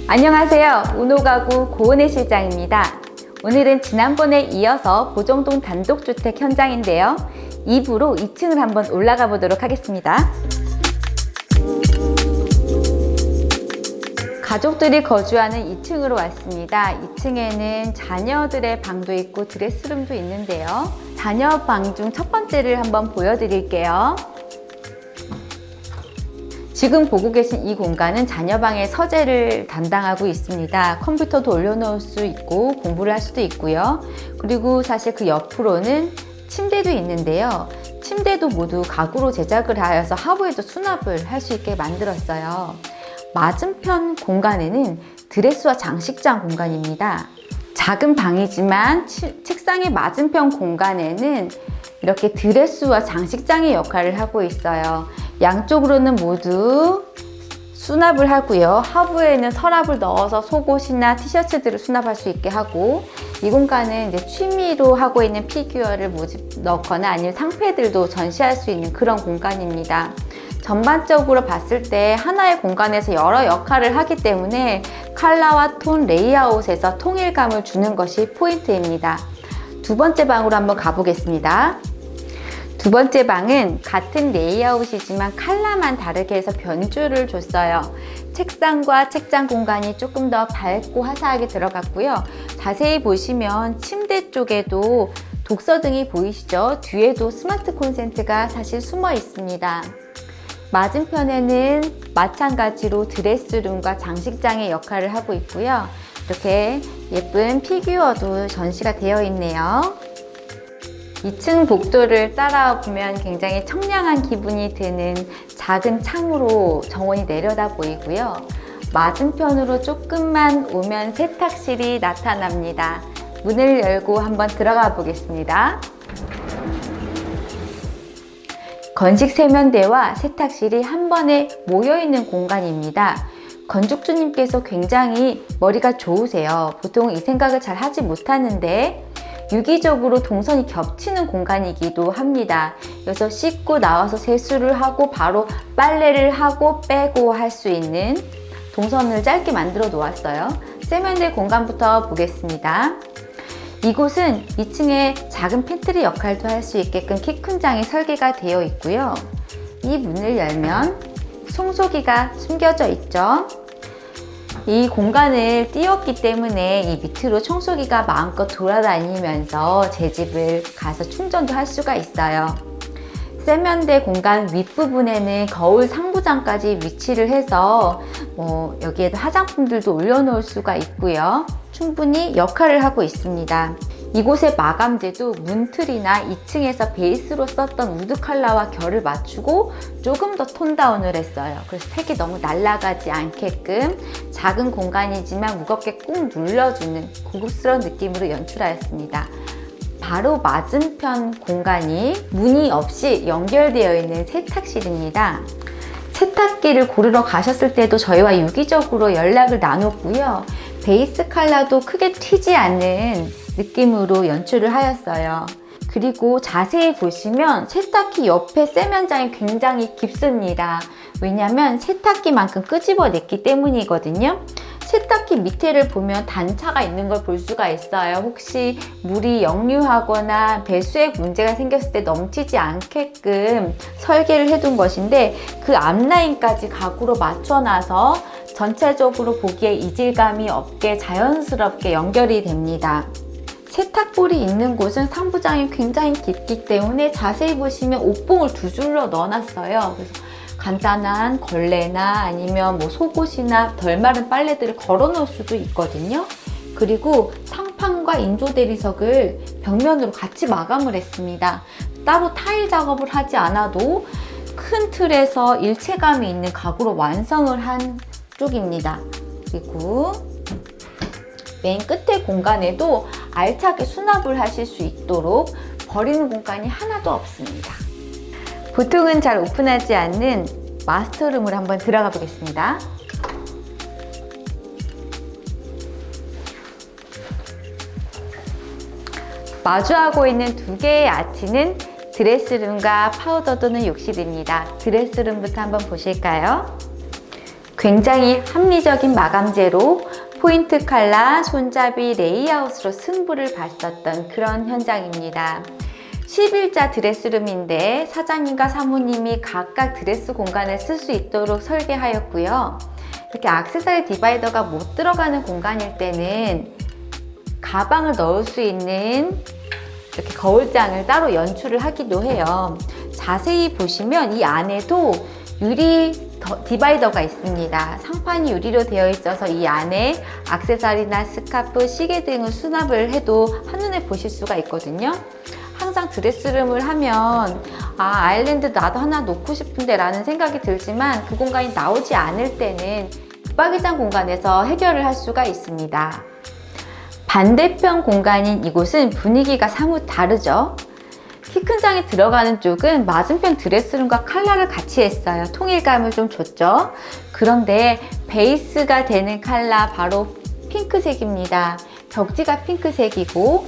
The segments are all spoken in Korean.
안녕하세요. 운호가구 고은혜 실장입니다. 오늘은 지난번에 이어서 보정동 단독주택 현장인데요. 2부로 2층을 한번 올라가 보도록 하겠습니다. 가족들이 거주하는 2층으로 왔습니다. 2층에는 자녀들의 방도 있고 드레스룸도 있는데요. 자녀 방 중 첫 번째를 한번 보여드릴게요. 지금 보고 계신 이 공간은 자녀방의 서재를 담당하고 있습니다. 컴퓨터도 올려놓을 수 있고 공부를 할 수도 있고요. 그리고 사실 그 옆으로는 침대도 있는데요. 침대도 모두 가구로 제작을 하여서 하부에도 수납을 할 수 있게 만들었어요. 맞은편 공간에는 드레스와 장식장 공간입니다. 작은 방이지만 책상의 맞은편 공간에는 이렇게 드레스와 장식장의 역할을 하고 있어요. 양쪽으로는 모두 수납을 하고요. 하부에는 서랍을 넣어서 속옷이나 티셔츠들을 수납할 수 있게 하고, 이 공간은 이제 취미로 하고 있는 피규어를 모집 넣거나 아니면 상패들도 전시할 수 있는 그런 공간입니다. 전반적으로 봤을 때 하나의 공간에서 여러 역할을 하기 때문에 컬러와 톤, 레이아웃에서 통일감을 주는 것이 포인트입니다. 두 번째 방으로 한번 가보겠습니다. 두 번째 방은 같은 레이아웃이지만 컬러만 다르게 해서 변주를 줬어요. 책상과 책장 공간이 조금 더 밝고 화사하게 들어갔고요. 자세히 보시면 침대 쪽에도 독서등이 보이시죠? 뒤에도 스마트 콘센트가 사실 숨어 있습니다. 맞은편에는 마찬가지로 드레스룸과 장식장의 역할을 하고 있고요. 이렇게 예쁜 피규어도 전시가 되어 있네요. 2층 복도를 따라보면 굉장히 청량한 기분이 드는 작은 창으로 정원이 내려다 보이고요. 맞은편으로 조금만 오면 세탁실이 나타납니다. 문을 열고 한번 들어가 보겠습니다. 건식 세면대와 세탁실이 한 번에 모여있는 공간입니다. 건축주님께서 굉장히 머리가 좋으세요. 보통 이 생각을 잘 하지 못하는데 유기적으로 동선이 겹치는 공간이기도 합니다. 그래서 씻고 나와서 세수를 하고 바로 빨래를 하고 빼고 할 수 있는 동선을 짧게 만들어 놓았어요. 세면대 공간부터 보겠습니다. 이곳은 2층에 작은 팬트리 역할도 할 수 있게끔 키 큰 장이 설계가 되어 있고요. 이 문을 열면 청소기가 숨겨져 있죠. 이 공간을 띄웠기 때문에 이 밑으로 청소기가 마음껏 돌아다니면서 제 집을 가서 충전도 할 수가 있어요. 세면대 공간 윗부분에는 거울 상부장까지 위치를 해서 여기에도 화장품들도 올려놓을 수가 있고요. 충분히 역할을 하고 있습니다. 이곳의 마감재도 문틀이나 2층에서 베이스로 썼던 우드 컬러와 결을 맞추고 조금 더 톤다운을 했어요. 그래서 색이 너무 날아가지 않게끔 작은 공간이지만 무겁게 꾹 눌러주는 고급스러운 느낌으로 연출하였습니다. 바로 맞은편 공간이 문이 없이 연결되어 있는 세탁실입니다. 세탁기를 고르러 가셨을 때도 저희와 유기적으로 연락을 나눴고요. 베이스 컬러도 크게 튀지 않는 느낌으로 연출을 하였어요. 그리고 자세히 보시면 세탁기 옆에 세면장이 굉장히 깊습니다. 왜냐하면 세탁기만큼 끄집어냈기 때문이거든요. 세탁기 밑에를 보면 단차가 있는 걸 볼 수가 있어요. 혹시 물이 역류하거나 배수액 문제가 생겼을 때 넘치지 않게끔 설계를 해둔 것인데, 그 앞라인까지 가구로 맞춰놔서 전체적으로 보기에 이질감이 없게 자연스럽게 연결이 됩니다. 세탁볼이 있는 곳은 상부장이 굉장히 깊기 때문에 자세히 보시면 옷봉을 두 줄로 넣어놨어요. 그래서 간단한 걸레나 아니면 속옷이나 덜 마른 빨래들을 걸어 놓을 수도 있거든요. 그리고 상판과 인조 대리석을 벽면으로 같이 마감을 했습니다. 따로 타일 작업을 하지 않아도 큰 틀에서 일체감이 있는 가구로 완성을 한 쪽입니다. 그리고 맨 끝에 공간에도 알차게 수납을 하실 수 있도록 버리는 공간이 하나도 없습니다. 보통은 잘 오픈하지 않는 마스터룸으로 한번 들어가 보겠습니다. 마주하고 있는 두 개의 아치는 드레스룸과 파우더 또는 욕실입니다. 드레스룸부터 한번 보실까요? 굉장히 합리적인 마감재로 포인트 컬러, 손잡이, 레이아웃으로 승부를 봤었던 그런 현장입니다. 10일자 드레스룸인데 사장님과 사모님이 각각 드레스 공간을 쓸 수 있도록 설계하였고요. 이렇게 액세서리 디바이더가 못 들어가는 공간일 때는 가방을 넣을 수 있는 이렇게 거울장을 따로 연출을 하기도 해요. 자세히 보시면 이 안에도 유리 디바이더가 있습니다. 상판이 유리로 되어 있어서 이 안에 액세서리나 스카프, 시계 등을 수납을 해도 한눈에 보실 수가 있거든요. 항상 드레스룸을 하면 아일랜드 나도 하나 놓고 싶은데 라는 생각이 들지만 그 공간이 나오지 않을 때는 붙박이장 공간에서 해결을 할 수가 있습니다. 반대편 공간인 이곳은 분위기가 사뭇 다르죠. 키 큰 장이 들어가는 쪽은 맞은편 드레스룸과 컬러를 같이 했어요. 통일감을 좀 줬죠. 그런데 베이스가 되는 컬러 바로 핑크색입니다. 벽지가 핑크색이고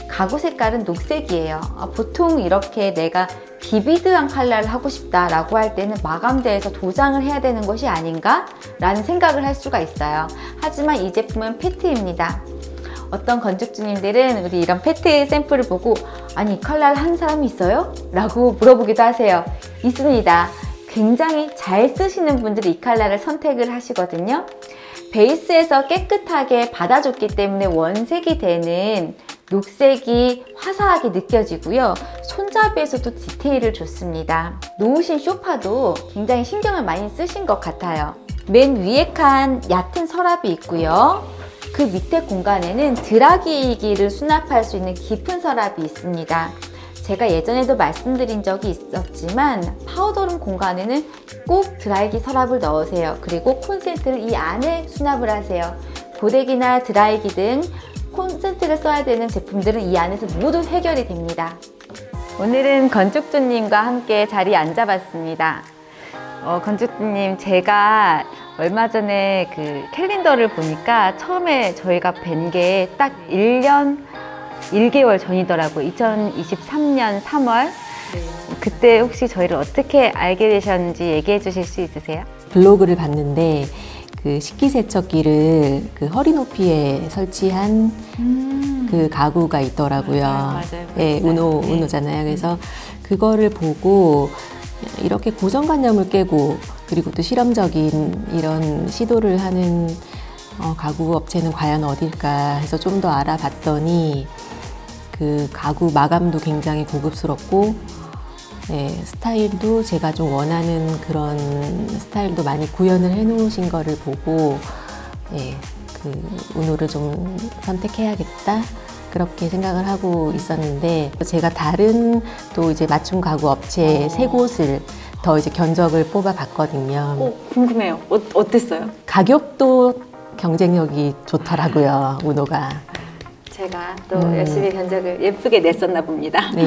가구 색깔은 녹색이에요. 보통 이렇게 내가 비비드한 컬러를 하고 싶다라고 할 때는 마감대에서 도장을 해야 되는 것이 아닌가? 라는 생각을 할 수가 있어요. 하지만 이 제품은 패트입니다. 어떤 건축주님들은 우리 이런 패트 샘플을 보고 아니 이 컬러를 한 사람이 있어요? 라고 물어보기도 하세요. 있습니다. 굉장히 잘 쓰시는 분들이 이 컬러를 선택을 하시거든요. 베이스에서 깨끗하게 받아줬기 때문에 원색이 되는 녹색이 화사하게 느껴지고요. 손잡이에서도 디테일을 줬습니다. 놓으신 소파도 굉장히 신경을 많이 쓰신 것 같아요. 맨 위에 칸 얕은 서랍이 있고요. 그 밑에 공간에는 드라이기를 수납할 수 있는 깊은 서랍이 있습니다. 제가 예전에도 말씀드린 적이 있었지만 파우더룸 공간에는 꼭 드라이기 서랍을 넣으세요. 그리고 콘센트를 이 안에 수납을 하세요. 고데기나 드라이기 등 콘센트를 써야 되는 제품들은 이 안에서 모두 해결이 됩니다. 오늘은 건축주님과 함께 자리에 앉아봤습니다. 건축주님, 제가 얼마 전에 그 캘린더를 보니까 처음에 저희가 뵌 게 딱 1년 1개월 전이더라고요. 2023년 3월. 네. 그때 혹시 저희를 어떻게 알게 되셨는지 얘기해 주실 수 있으세요? 블로그를 봤는데 그 식기세척기를 그 허리 높이에 설치한 그 가구가 있더라고요. 맞아요. 네, 우노잖아요. 그래서 그거를 보고 이렇게 고정관념을 깨고 그리고 또 실험적인 이런 시도를 하는 가구 업체는 과연 어딜까 해서 좀 더 알아봤더니 그 가구 마감도 굉장히 고급스럽고 스타일도 제가 좀 원하는 그런 스타일도 많이 구현을 해 놓으신 거를 보고 그 우노를 좀 선택해야겠다 그렇게 생각을 하고 있었는데 제가 다른 또 이제 맞춤 가구 업체 세 곳을 더 이제 견적을 뽑아 봤거든요. 궁금해요. 어땠어요? 가격도 경쟁력이 좋더라고요, 우노가. 제가 또 열심히 견적을 예쁘게 냈었나 봅니다. 네.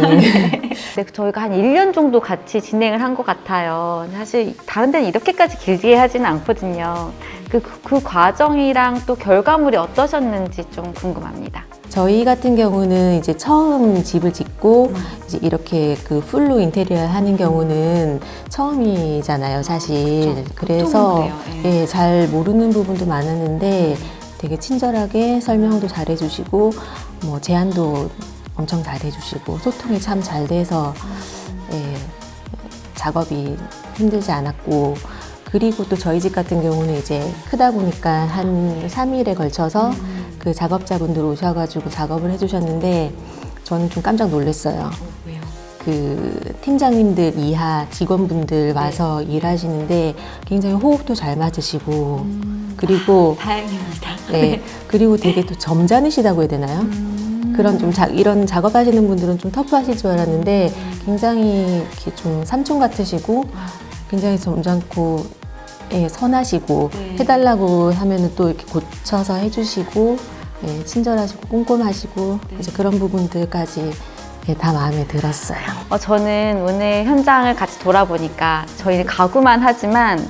네, 저희가 한 1년 정도 같이 진행을 한 것 같아요. 사실 다른 데는 이렇게까지 길게 하지는 않거든요. 그 과정이랑 또 결과물이 어떠셨는지 좀 궁금합니다. 저희 같은 경우는 이제 처음 집을 짓고 이제 이렇게 그 풀로 인테리어 하는 경우는 처음이잖아요, 사실. 그래서 그래요. 잘 모르는 부분도 많았는데 되게 친절하게 설명도 잘 해주시고 뭐 제안도 엄청 잘 해주시고 소통이 참 잘 돼서 작업이 힘들지 않았고 그리고 또 저희 집 같은 경우는 이제 크다 보니까 한 3일에 걸쳐서 그 작업자분들 오셔가지고 작업을 해주셨는데 저는 좀 깜짝 놀랐어요. 왜요? 그 팀장님들 이하 직원분들 와서 일하시는데 굉장히 호흡도 잘 맞으시고 그리고 다행입니다. 네, 그리고 되게 또 점잖으시다고 해야 되나요? 그런 좀 이런 작업하시는 분들은 좀 터프하실 줄 알았는데 굉장히 이렇게 좀 삼촌 같으시고 굉장히 점잖고 선하시고 네. 해달라고 하면은 또 이렇게 고쳐서 해주시고 친절하시고 꼼꼼하시고 이제 그런 부분들까지 다 마음에 들었어요. 저는 오늘 현장을 같이 돌아보니까 저희는 가구만 하지만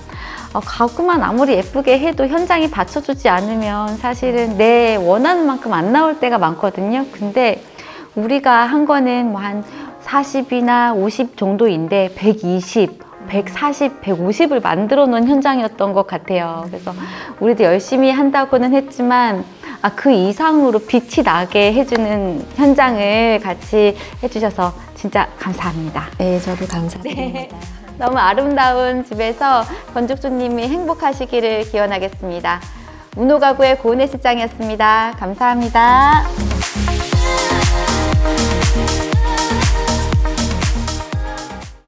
가구만 아무리 예쁘게 해도 현장이 받쳐주지 않으면 사실은 내 원하는 만큼 안 나올 때가 많거든요. 근데 우리가 한 거는 뭐 한 40이나 50 정도인데 120, 140, 150을 만들어 놓은 현장이었던 것 같아요. 그래서 우리도 열심히 한다고는 했지만 그 이상으로 빛이 나게 해주는 현장을 같이 해주셔서 진짜 감사합니다. 네, 저도 감사드립니다. 너무 아름다운 집에서 건축주님이 행복하시기를 기원하겠습니다. 문호가구의 고은혜 실장이었습니다. 감사합니다.